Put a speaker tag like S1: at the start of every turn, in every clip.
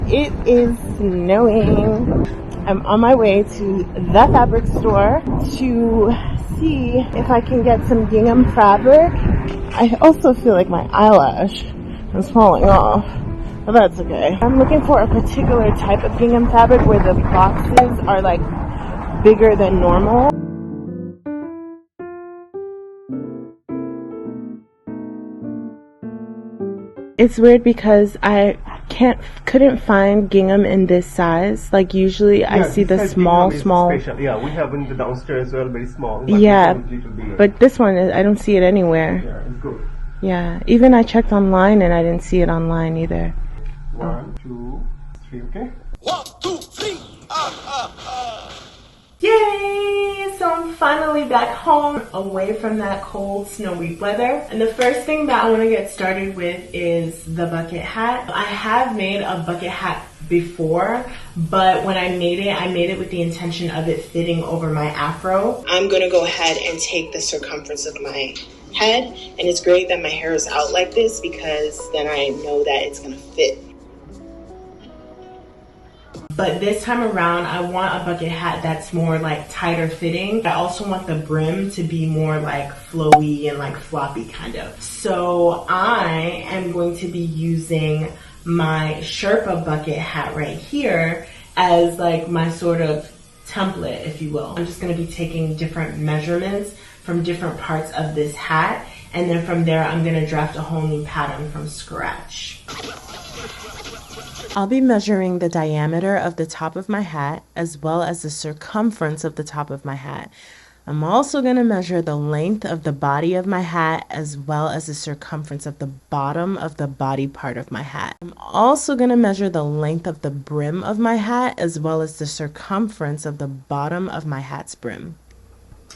S1: It is snowing. I'm on my way to the fabric store to see if I can get some gingham fabric. I also feel like my eyelash is falling off, but that's okay. I'm looking for a particular type of gingham fabric where the boxes are like bigger than normal. It's weird because I couldn't find gingham in this size. Like usually I see the small.
S2: Special. Yeah, we have in the downstairs as well, very small. But
S1: yeah, but this one I don't see it anywhere.
S2: Yeah, it's good.
S1: Yeah, even I checked online and I didn't see it online either.
S2: 1, 2, 3, okay?
S3: 1, 2, 3.
S1: Yay! So I'm finally back home, away from that cold, snowy weather. And the first thing that I want to get started with is the bucket hat. I have made a bucket hat before, but when I made it with the intention of it fitting over my afro. I'm going to go ahead and take the circumference of my head, and it's great that my hair is out like this because then I know that it's going to fit. But this time around, I want a bucket hat that's more like tighter fitting. I also want the brim to be more like flowy and like floppy kind of. So I am going to be using my Sherpa bucket hat right here as like my sort of template, if you will. I'm just going to be taking different measurements from different parts of this hat, and then from there I'm going to draft a whole new pattern from scratch. I'll be measuring the diameter of the top of my hat as well as the circumference of the top of my hat. I'm also going to measure the length of the body of my hat as well as the circumference of the bottom of the body part of my hat. I'm also going to measure the length of the brim of my hat as well as the circumference of the bottom of my hat's brim.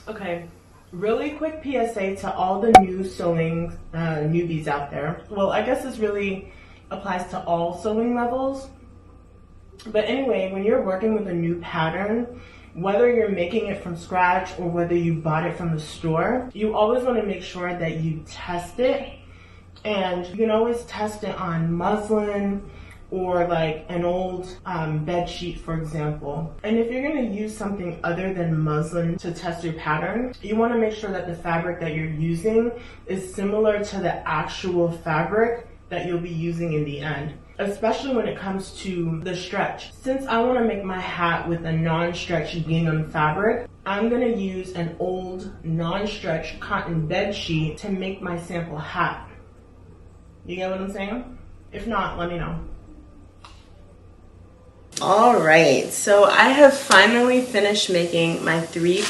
S1: Okay, really quick PSA to all the new sewing newbies out there. Well, I guess this really applies to all sewing levels. But anyway, when you're working with a new pattern, whether you're making it from scratch or whether you bought it from the store, you always want to make sure that you test it. And you can always test it on muslin or like an old bed sheet, for example. And if you're going to use something other than muslin to test your pattern, you want to make sure that the fabric that you're using is similar to the actual fabric that you'll be using in the end, especially when it comes to the stretch. Since I want to make my hat with a non-stretch gingham fabric, I'm going to use an old non-stretch cotton bed sheet to make my sample hat. You get what I'm saying? If not, let me know. Alright, so I have finally finished making my 3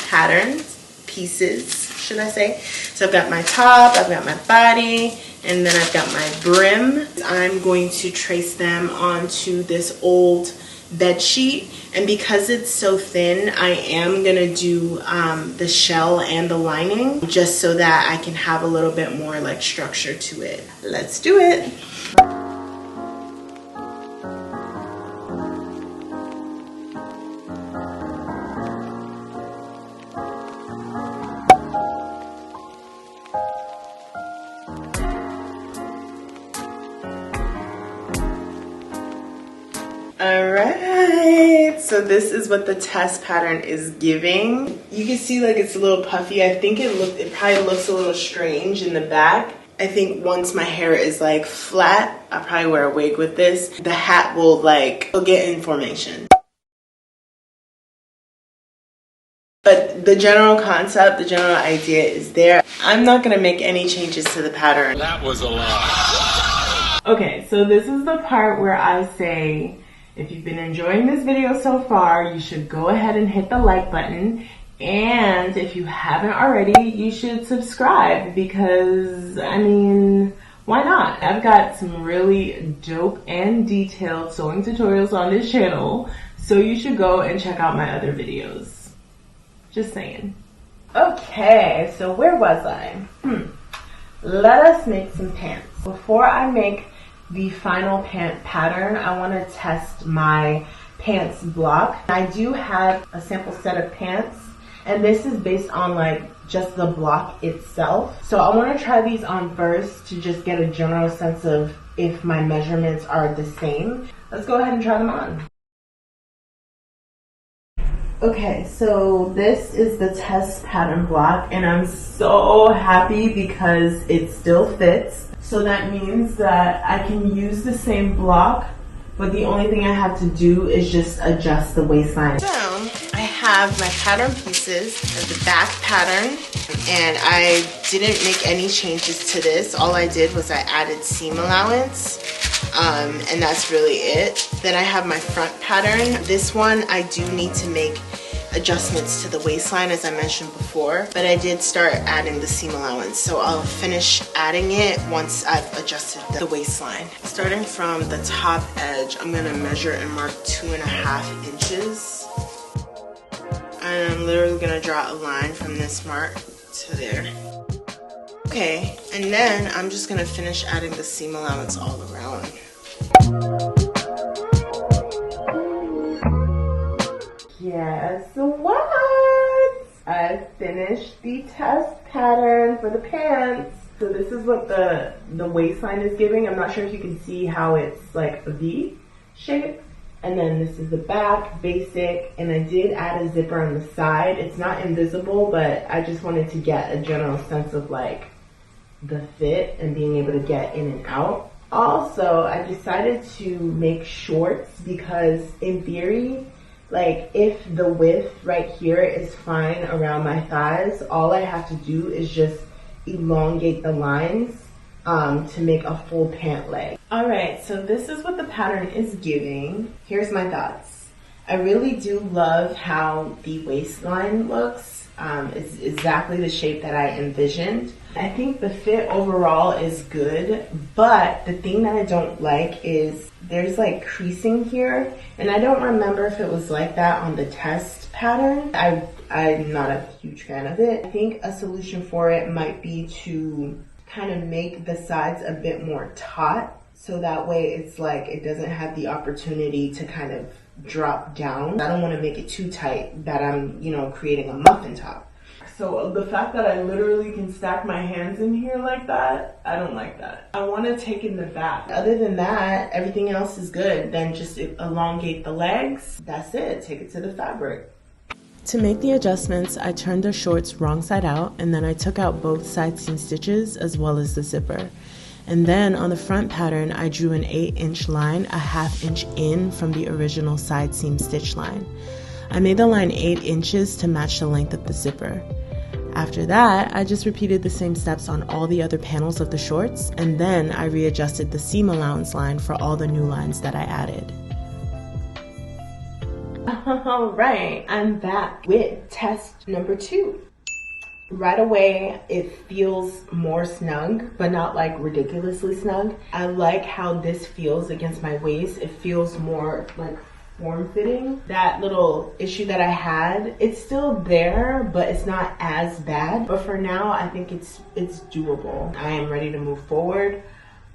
S1: pieces, should I say. So I've got my top, I've got my body, and then I've got my brim. I'm going to trace them onto this old bed sheet, and because it's so thin, I am gonna do the shell and the lining just so that I can have a little bit more like structure to it. Let's do it. Alright, so this is what the test pattern is giving. You can see like it's a little puffy. I think it probably looks a little strange in the back. I think once my hair is like flat, I'll probably wear a wig with this. The hat will get in formation. But the general concept, the general idea is there. I'm not gonna make any changes to the pattern.
S3: That was a lie.
S1: Okay, so this is the part where I say, if you've been enjoying this video so far, you should go ahead and hit the like button. And if you haven't already, you should subscribe because, I mean, why not? I've got some really dope and detailed sewing tutorials on this channel, so you should go and check out my other videos. Just saying. Okay, so where was I? Let us make some pants. Before I make the final pant pattern, I want to test my pants block. I do have a sample set of pants, and this is based on like just the block itself. So I want to try these on first to just get a general sense of if my measurements are the same. let's go ahead and try them on. Okay, so this is the test pattern block, and I'm so happy because it still fits. So that means that I can use the same block, but the only thing I have to do is just adjust the waistline. So I have my pattern pieces of the back pattern, and I didn't make any changes to this. All I did was I added seam allowance. And that's really it. Then I have my front pattern. This one I do need to make adjustments to the waistline, as I mentioned before, but I did start adding the seam allowance, so I'll finish adding it once I've adjusted the waistline. Starting from the top edge, I'm gonna measure and mark 2.5 inches, and I'm literally gonna draw a line from this mark to there. Okay, and then I'm just gonna finish adding the seam allowance all around. Guess what? I finished the test pattern for the pants. So this is what the waistline is giving. I'm not sure if you can see how it's like a V shape. And then this is the back, basic, and I did add a zipper on the side. It's not invisible, but I just wanted to get a general sense of like the fit and being able to get in and out. Also, I decided to make shorts because in theory, like if the width right here is fine around my thighs, all I have to do is just elongate the lines to make a full pant leg. All right, so this is what the pattern is giving. Here's my thoughts. I really do love how the waistline looks. It's exactly the shape that I envisioned. I think the fit overall is good, but the thing that I don't like is there's like creasing here, and I don't remember if it was like that on the test pattern. I'm not a huge fan of it. I think a solution for it might be to kind of make the sides a bit more taut, so that way it's like it doesn't have the opportunity to kind of drop down. I don't want to make it too tight that I'm, you know, creating a muffin top. So the fact that I literally can stack my hands in here like that, I don't like that. I want to take in the back. Other than that, everything else is good. Then just elongate the legs. That's it. Take it to the fabric. To make the adjustments, I turned the shorts wrong side out, and then I took out both side seam stitches as well as the zipper. And then on the front pattern, I drew an 8-inch line, a 1/2 inch in from the original side seam stitch line. I made the line 8 inches to match the length of the zipper. After that, I just repeated the same steps on all the other panels of the shorts, and then I readjusted the seam allowance line for all the new lines that I added. Alright, I'm back with test number 2. Right away, it feels more snug, but not like ridiculously snug. I like how this feels against my waist. It feels more like form-fitting. That little issue that I had, it's still there, but it's not as bad. But for now, I think it's doable. I am ready to move forward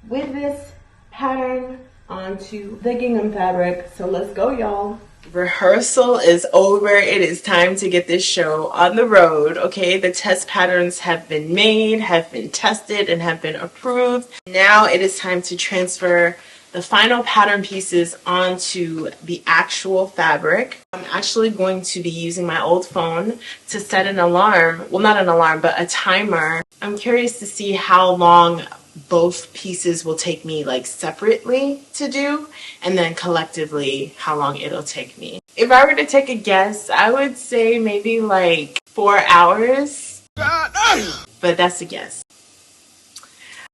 S1: with this pattern onto the gingham fabric. So let's go, y'all. Rehearsal is over. It is time to get this show on the road, okay? The test patterns have been made, have been tested, and have been approved. Now it is time to transfer the final pattern pieces onto the actual fabric. I'm actually going to be using my old phone to set an alarm. Well, not an alarm, but a timer. I'm curious to see how long both pieces will take me like separately to do, and then collectively how long it'll take me. If I were to take a guess, I would say maybe like 4 hours, but that's a guess.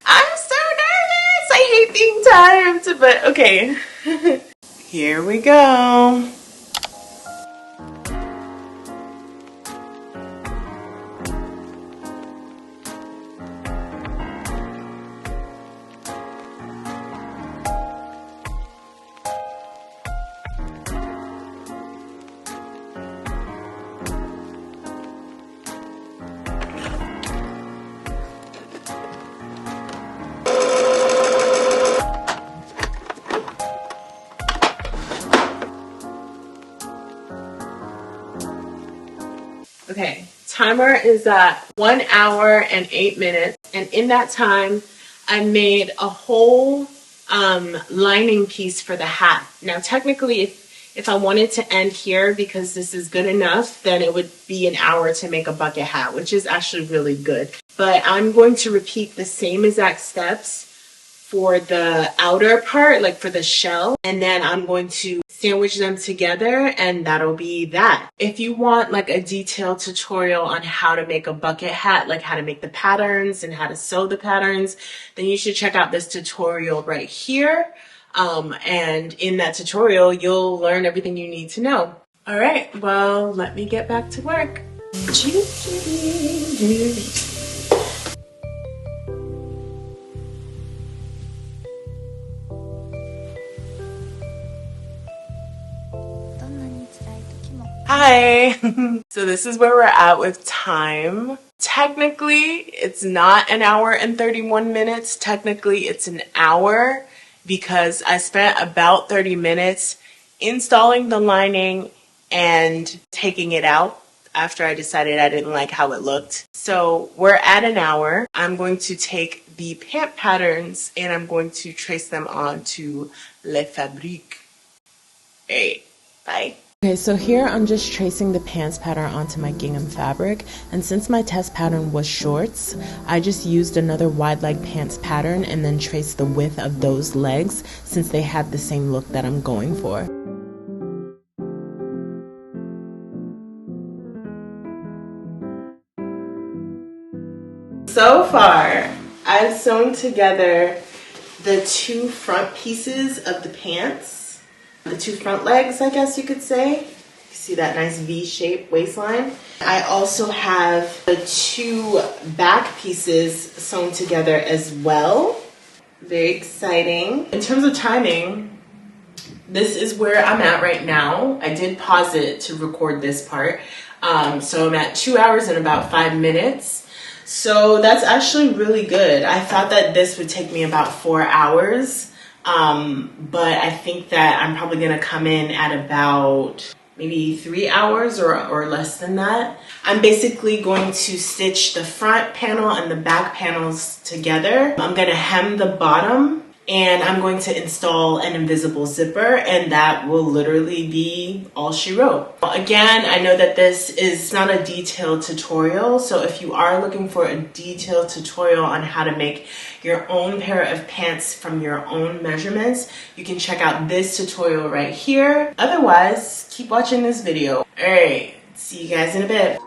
S1: I'm so nervous. I hate being timed, but okay. Here we go. Okay, timer is at 1 hour and 8 minutes, and in that time I made a whole lining piece for the hat. Now, technically, if I wanted to end here because this is good enough, then it would be an hour to make a bucket hat, which is actually really good. But I'm going to repeat the same exact steps for the outer part, like for the shell, and then I'm going to sandwich them together, and that'll be that. If you want like a detailed tutorial on how to make a bucket hat, like how to make the patterns and how to sew the patterns, then you should check out this tutorial right here. And in that tutorial, you'll learn everything you need to know. All right, well, let me get back to work. Hi! So this is where we're at with time. Technically, it's not an hour and 31 minutes. Technically, it's an hour because I spent about 30 minutes installing the lining and taking it out after I decided I didn't like how it looked. So we're at an hour. I'm going to take the pant patterns and I'm going to trace them onto Le Fabrique. Hey, bye. Okay, so here I'm just tracing the pants pattern onto my gingham fabric, and since my test pattern was shorts, I just used another wide leg pants pattern and then traced the width of those legs since they had the same look that I'm going for. So far, I've sewn together the two front pieces of the pants. The two front legs, I guess you could say. You see that nice V-shaped waistline. I also have the two back pieces sewn together as well. Very exciting. In terms of timing, this is where I'm at right now. I did pause it to record this part. So I'm at 2 hours and about 5 minutes. So that's actually really good. I thought that this would take me about 4 hours. But I think that I'm probably going to come in at about maybe 3 hours or less than that. I'm basically going to stitch the front panel and the back panels together. I'm going to hem the bottom and I'm going to install an invisible zipper, and that will literally be all she wrote. Again, I know that this is not a detailed tutorial, so if you are looking for a detailed tutorial on how to make your own pair of pants from your own measurements, you can check out this tutorial right here. Otherwise, keep watching this video. All right, see you guys in a bit.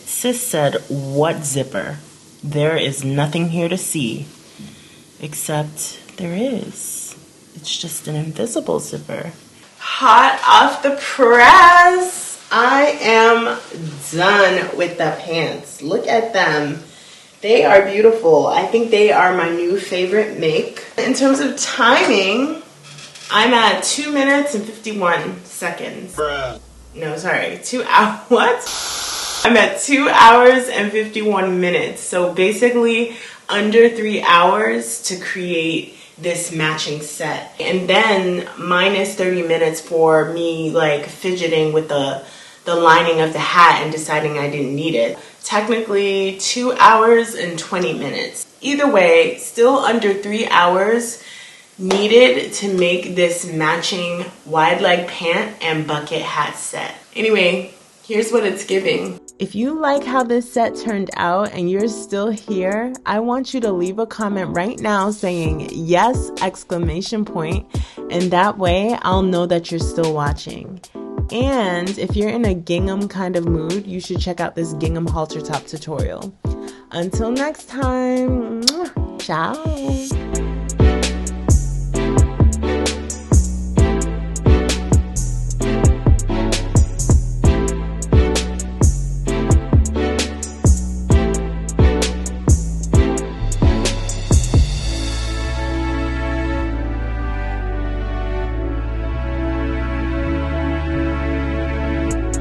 S1: Sis said, "What zipper? There is nothing here to see." Except there is. It's just an invisible zipper. Hot off the press! I am done with the pants. Look at them. They are beautiful. I think they are my new favorite make. In terms of timing, I'm at 2 minutes and 51 seconds.
S3: Bruh.
S1: No, sorry, 2 hours. What? I'm at 2 hours and 51 minutes. So basically under 3 hours to create this matching set. And then minus 30 minutes for me like fidgeting with the lining of the hat and deciding I didn't need it. Technically 2 hours and 20 minutes. Either way, still under 3 hours needed to make this matching wide leg pant and bucket hat set. Anyway, here's what it's giving. If you like how this set turned out and you're still here, I want you to leave a comment right now saying yes, exclamation point, and that way I'll know that you're still watching. And if you're in a gingham kind of mood, you should check out this gingham halter top tutorial. Until next time, ciao.